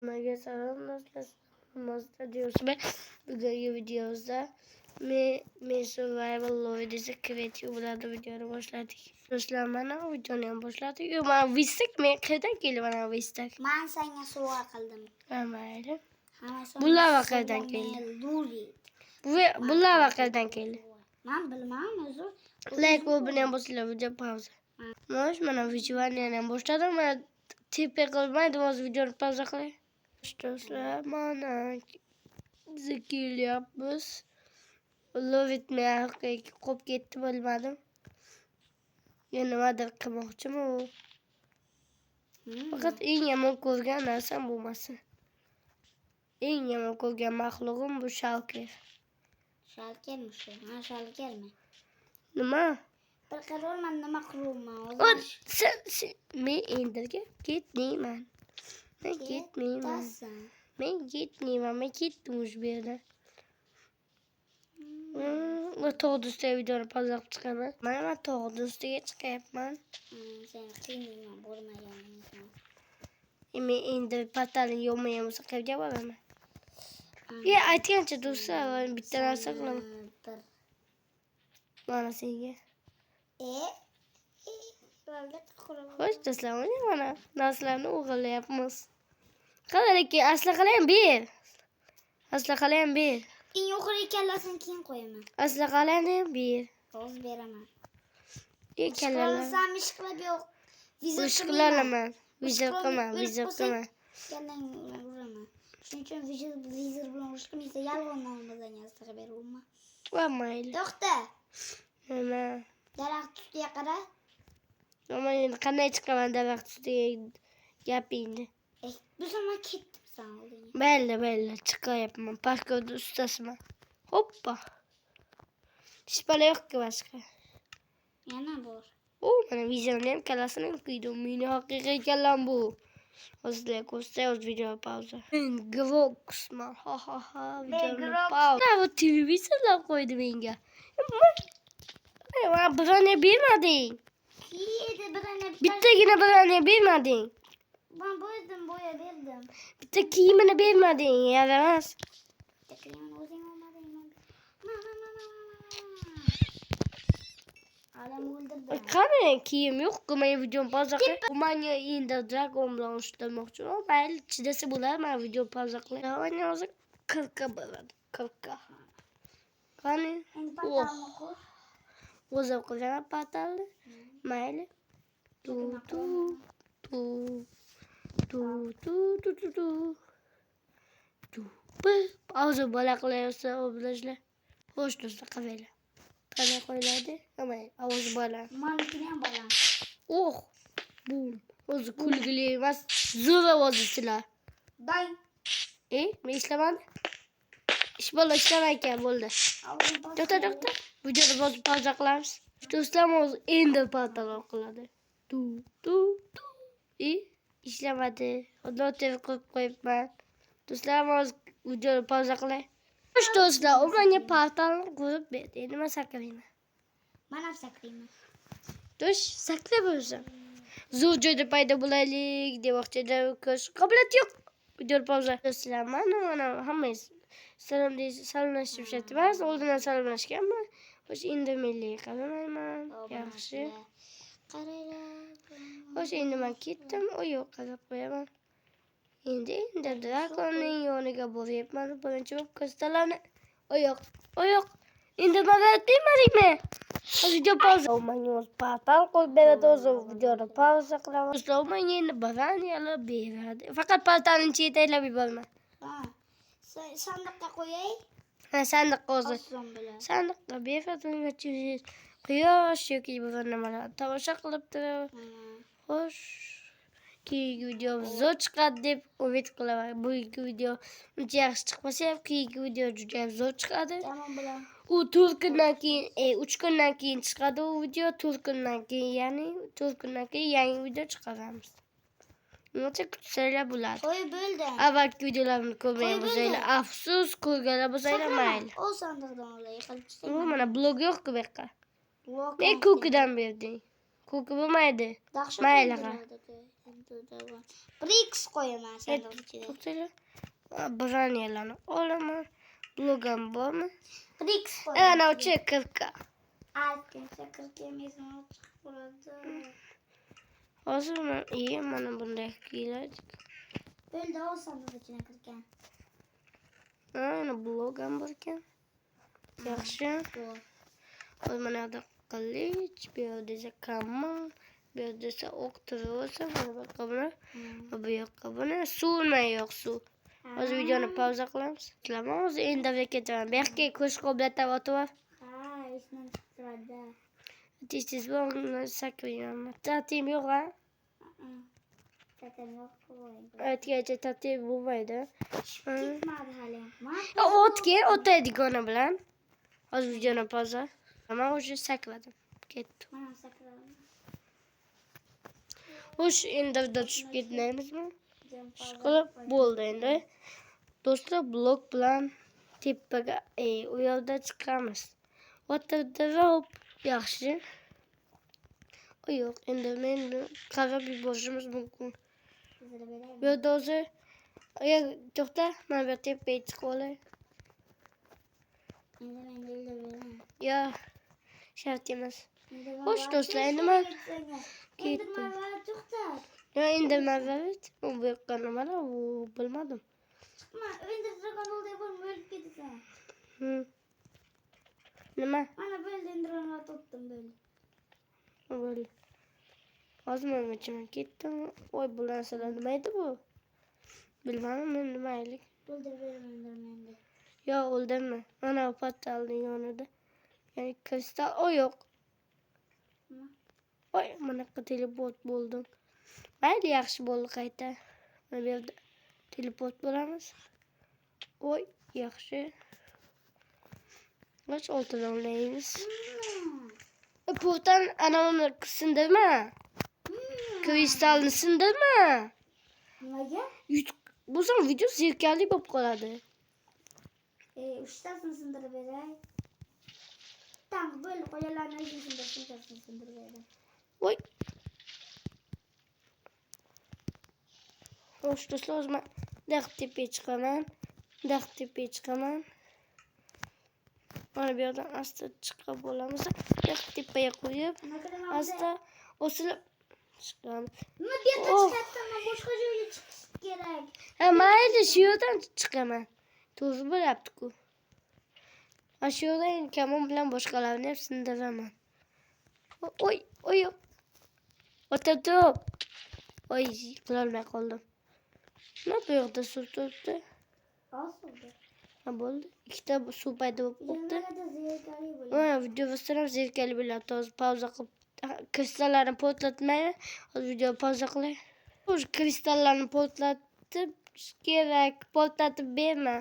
Merhaba selam dostlar diyoruz ve bugünkü videomuzda Survival Lobby'desi kreatif burada videoyu başladık. Dostlar bana videonu başladık. Bana vistek mi? Kırdan geliyor bana vistek. Ben sana soğuk kıldım. Ben böyle. Bunlar vakardan geldi. Bunlar vakardan geldi. Ben bilmem özür. Like bu abone basılı video pauza. Moş bana video var yani başladım ama tipe kılmaydım az videonu pauza kılay. Dostlar bana zikir yapmış. Love etmeye kop gitti bilmedim. Yanıma da kımakçım o. Fakat en yaman ko'rgan narsam bo'lmasin. En yaman ko'rgan maxluqim bu Shalker. Shalkermi shu? Ha, Shalkermi? Nima? Bir qarorman nima qilurman sen men endirga ketmayman. Men ketmayman. Men ketmayman. Men ketdim o'sha yerdan. Tog'ni ustiga videoni pauza qilib chiqaman. Mana tog'ni ustiga chiqyapman. Sen qiynayman bo'lmaganingni. Men endi patalni yo'lmayam bo'lsa qayerga boraman? Aytgancha do'stlar, bitta narsa qilaman. Mana senga. Xo'sh do'stlar, mana narsalarni o'g'irlayapmiz. Qadar ekan, aslaqalar ham ber. Aslaqalar ham ber. Eng yuqori kallasini keyin qo'yaman. Aslaqalarni ham ber. Hozir beraman. Kallalar. Sam ish qilib yo'q. Ish qilaman. Vizir qilma. Kallang uraman. Shuning uchun vizir bilan urush qilmaysa yolg'ondan olmadan yastiga beraman. Va mayli. To'xta. Nima? Daraxt ustiga qara. Nima endi qanday chiqaman daraxt ustiga gapingni? Bu zaman ketdim olding. Mayli, chiqayapman. Parkovda ustasiman. Hoppa. Ishpala yo'q-ku boshqa. Yana bor. Mana vizyorni ham kallasini ham quydim. Meni haqiqiy kallam bu. Hozir ko'rsatay video pauza. Groksman. Ha. Video pauza. Bu televizorlar qo'ydi menga. Mana birani bermading. Kiydi birani. Bittagina birani bermading. Ben boya berdim. Bitta kiyimini bermading, yaramas. Bitta kiyimini o'zing olmading. Adam o'ldirdi. Qani kiyim yo'q-ku, men videoni pauza qilib. Menga endi dragon bilan ushlamoqchiman. Mayli, chidasa bo'lar, men video pauza qilay. Mana hozir 40 ga bo'ladi. 40 ga. Qani? O'zim qilgan patalni. Mayli. Tu. Pauza bola qilyapsa, oblashlar. Xo'sh do'stlar, qavaylar. Qanday qo'yiladi? Amay, ovoz bola. Meniki ham bola. Bum. O'zi kulgili emas, zo'r ovozchilar. Dang. Men ishlamadi. Ish bola ishlamay ekan, bo'ldi. To'xta. Videoni bosib pauza qilamiz. Do'stlar, hozir endi patal qiladi. Tu. İşlemedi. Ondan telefon koyup qo'yibman. Do'stlar, hozir videoni pauza qilay. Xo'sh do'stlar, u menga portalni qo'yib berdi. Endi men saklayman. Men ham saklayman. Do'sh, saklab o'zim. Zo'r joyda paydo bo'laylik demoqchida, ko'z qobiliyati yo'q. Video pauza. Do'stlar, mana hammangiz salomlashib oldindan salomlashganman. Xo'sh, endi milliy qilmayman. Yaxshi. Qaranglar. Xo'sh, endi men ketdim. O yo'q, qarab qo'yaman. Endi dragonning yoniga boryapman. Birinchi bo'lib ko'ztalarni. O yo'q. Endi nima demadingmi? Video pauza. Menga o'z portal qo'yib beradi, o'zi videoni pauza qilaman. Do'stlar, menga endi baraniyalab beradi. Faqat portalni chetaylab yuborma. Sandiqqa qo'yay. Ha, sandiqqa hozir. Sandiqqa beradi, quyosh yoki bir nimalar tomosha qilib turib. Xo'sh, keyingi video zo'r chiqadi deb umid qilaman. Bu video uncha yaxshi chiqmasa ham keyingi video juda ham zo'r chiqadi. Tamam bilan. U 4 kundan keyin, 3 kundan keyin chiqadi u video. 4 kundan keyin, ya'ni 4 kundan keyin yangi video chiqaramiz. Nima kutsanglar bo'ladi. Qo'y bo'ldi. Avvalgi videolarimni ko'rmagan bo'lsanglar, afsus, ko'rganlar bo'lsanglar mayli. O sandiqdan olay, qilib Bu mana blog yo'q-ku bu yerda. Men ko'kidan berding. Ko'ki bo'lmaydi. Mayli. Brix koyaman sandık içine. Tutuyla. Branyalarını olaman. Blogam var mı? Brix koyaman. Ana o çek 40. Altın sakır yemesin açık burada. O zaman iyi bana bunda giyilecek. Böyle de o sandık içine kırken. Ana blogam varken. Yaxşı. Bu. O zaman adı kılıç, bir ödese kaman, bir ödese oktur olsa bakalım. Bu ayakkabına su ne yok su. O videonu pauza kılamiz. Kılamamız endi bekletelim. Belki kuş kobleta var. Ha, işten çıktı. Tisiz bu saklıyorum. Tatim yok ha. Zaten yok bu. Evet gece tatil bu vardı. Gitmedi halim. Ot ki ot edik onu bilen. O videonu pauza. Ama o sakladım. Gitti. Bana sakın. Hoş endi de düşüp gitmemiz mi? Cam Şıkılıp buldu endi. Dostlar blog bilan teppaga u yerda chiqamiz. O'tirdi hop yaxshi. O yo'q, endi men qarab yuborishimiz mumkin. Bu yerda o'zi to'xta, mana bu yerga tepaga chiqib olay. Endi men beraman. Yo, shart emas. Xo'sh do'stlar, endi men ketdim. To'xtat. yo endi mavzavit. Bu yoqqa nimalar, u bilmadim. Chiqma, endi dragon oldi bo'lib o'lib ketasan. Nima? Mana bo'ldi, endi dragon tutdim bo'ldi. Böyle. Hozir men ichimdan ketdim. Voy bu narsalar nima edi bu? Bilmadim men nimaylik. Bo'ldi beraman endi. Yo o'ldirma. Mana bu portalning yonida. Yani kristal o yo'q. Voy bunaqa teleport bo'ldim. Mayli yaxshi bo'ldi qayta. Mana bu yerda teleport bo'lamiz. Voy yaxshi. Qoch oltidan olaymiz. Portal anavini sindimi? Kristalni sindimi? Nimaga? Bu zaman video zevkli bo'lib qoladi. Uchtasini sindirib beray. Tam bo'l qo'yalarni o'zing sindirib beray. Voy. Xo'sh do'stlar, o'zim daq tepaga chiqaman. Daq tepaga chiqaman. Mana bu yerdan asta chiqib bo'lamiz. Daq tepaga qo'yib, asta osilib chiqamiz. Nima bu yerga chiqaman, boshqa joyga chiqish kerak. Ha, mayli, shu yerdan chiqaman. To'g'ri bo'lyapti-ku. Mana shu yerdan kamon bilan boshqalarni ham sindiraman. Oy, oy. O'tirib. Oy, qilolmay qoldim. Nima bu yerda suv turibdi? Osildi. Ha, bo'ldi. Ikkita suv paydo bo'lib qoldi. Yanada zerikali bo'ladi. Mana video bostirib zerikali bo'ladi. Hozir pauza qilib kristallarni portlatmayman. Hozir video pauza qilay. O'sha kristallarni portlatib kerak. Portlatib berma.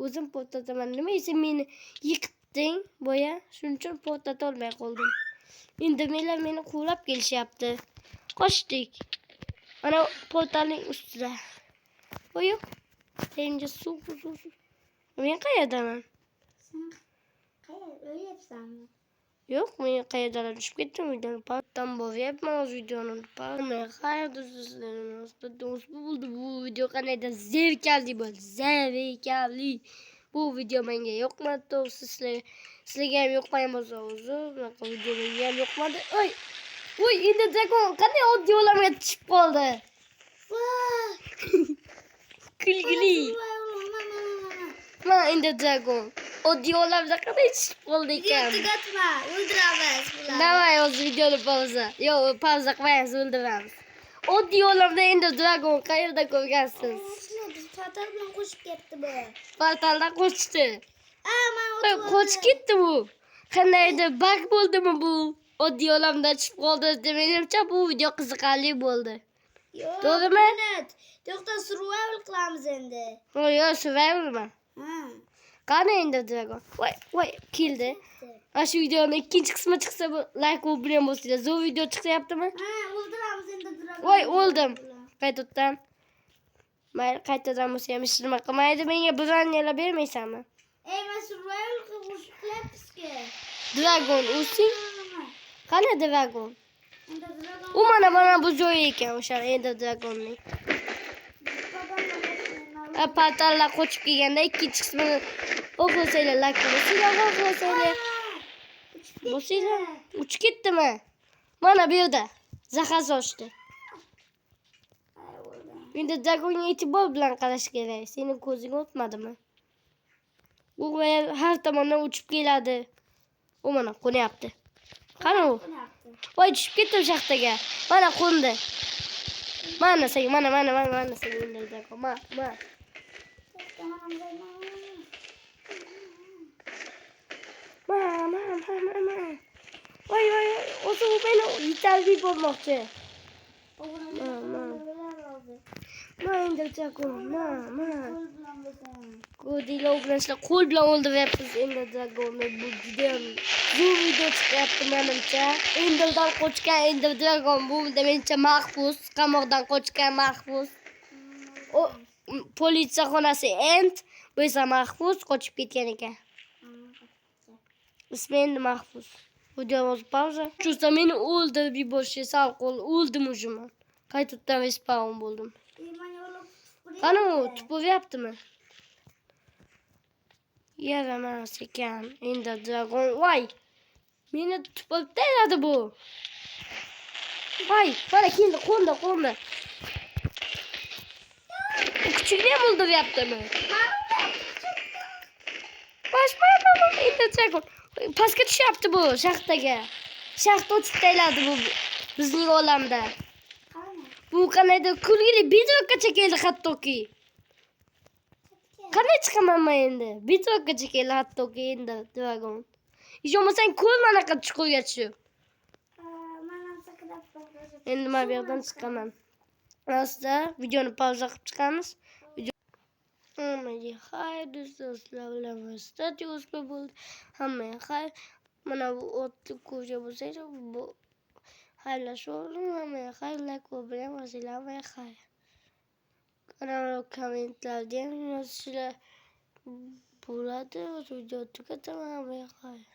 O'zim portlataman. Nima esa meni yiqitding boya. Shuning uchun portlata olmay qoldim. Endi meni quvlab kelishyapti. Qochdik. Mana portalning ustida. Voy. Endi suv. Men qayerdaman? Sen qayerda o'lyapsanmi? Yo'q, men qayerdalar tushib ketdim. Videoni patdan bo'lyapman. O'z videoni men qayerda bo'ldi bu video qanday zerikali bo'ldi. Zerikali. Bu video menga yoqmadi. To'g'risi sizlarga ham yoqmagan bo'lsa uzr. Bunaqa video menga ham yoqmadi. Voy, endi dragon qanday oddiy olamga tushib qoldi. Kulgili. Mana endi dragon oddiy olamda qanday tushib qoldi ekan. Tugatma, o'ldiramiz bularni. Davay o'z videoni pauza. Yo'q, pauza qilmaymiz, o'ldiramiz. Oddiy olamda endi dragon qayerda ko'rgansiz? Biz portal bilan qo'shib ketdi bu. Portaldan qochdi. Men Qochib ketdi bu. Qandaydir bug bo'ldimi bu? Oddiy olamda tushib qoldi. Menimcha bu video qiziqarli bo'ldi. To'g'rimi? To'xta, survival qilamiz endi. Yo'q, survivalmi? Ha. Qani endi dragon? Voy, keldi. Ana shu videoning ikkinchi qismi chiqsa, like bilan bo'lsanglar. Zo'r video chiqyaptimi? Ha, o'ldiramiz endi dragon. Voy, o'ldim. Qaytadan. Mayli, qaytadan bo'lsa ham hech nima qilmaydi. Menga branyalar bermaysanmi? Men survival qilyapmiz-ku. Dragon o'sing. Qani dragon? Ender Dragon. U mana bu joy ekan o'sha Ender Dragonning. Portallar qochib kelganda ikkinchi qismini o'qisanglar, like bosinglar, o'qisanglar. Bosinglar. Uchib ketdimi? Mana bu yerda zahar sochdi. Endi Dragonga e'tibor bilan qarash kerak. Sening ko'zing o'tmadimi? U har tomondan uchib keladi. U mana qo'nyapti. Qani u? Voy tushib ketdim shaxtaga. Mana qo'ndi. Mana sen, mana sen Ender Dragon. Mana. Voy, o'zi u meni itarib bo'lmoqchi. Ma Ender Dragon, ma. Ko'rdinglar, o'g'lashlar qo'l bilan o'ldiryapsiz Ender Dragonni. Bu juda ham zo'r video chiqyapti menimcha. Enderdan qochgan Ender Dragon bu menimcha mahbus, qamoqdan qochgan mahbus. O politsiya xonasi End, bu esa mahbus qochib ketgan ekan. Ismi endi mahbus. Videomiz pauza. Chusta meni o'ldirib yuborishga sal qol o'ldim o'zimman. Qaytadan respawn bo'ldim. Qani u tupuryaptimi? Yaramas ekan Ender Dragon. Voy! Meni tupib tashladi bu. Voy, mana keldi, qo'ndi. Kuchukni ham o'ldiryaptimi? Boshman Ender Dragon. Pastga tushyapti bu shaxtaga. Shaxta o'chib tashladi bu bizning olamda. Bu qanaydir kulgili bedrockgacha keldi hattoki. Qanday chiqaman men endi? Bedrockgacha keldi hattoki Ender Dragon. Hech bo'lmasa ko'rma anaqa chuqurga tushib. Endi men bu yerdan chiqaman. Rostda videoni pauza qilib chiqamiz. Hammaga xayr do'stlar, bilan status bo'ldi. Hammaga xayr. Mana bu o'tni ko'rsa bo'lsangiz, bu xayrlashib oling. Hammaga xayr, like va bilan sizlar hammaga xayr. Kanal kommentlarda ham yozishlar bo'ladi. Video tugataman, hammaga xayr.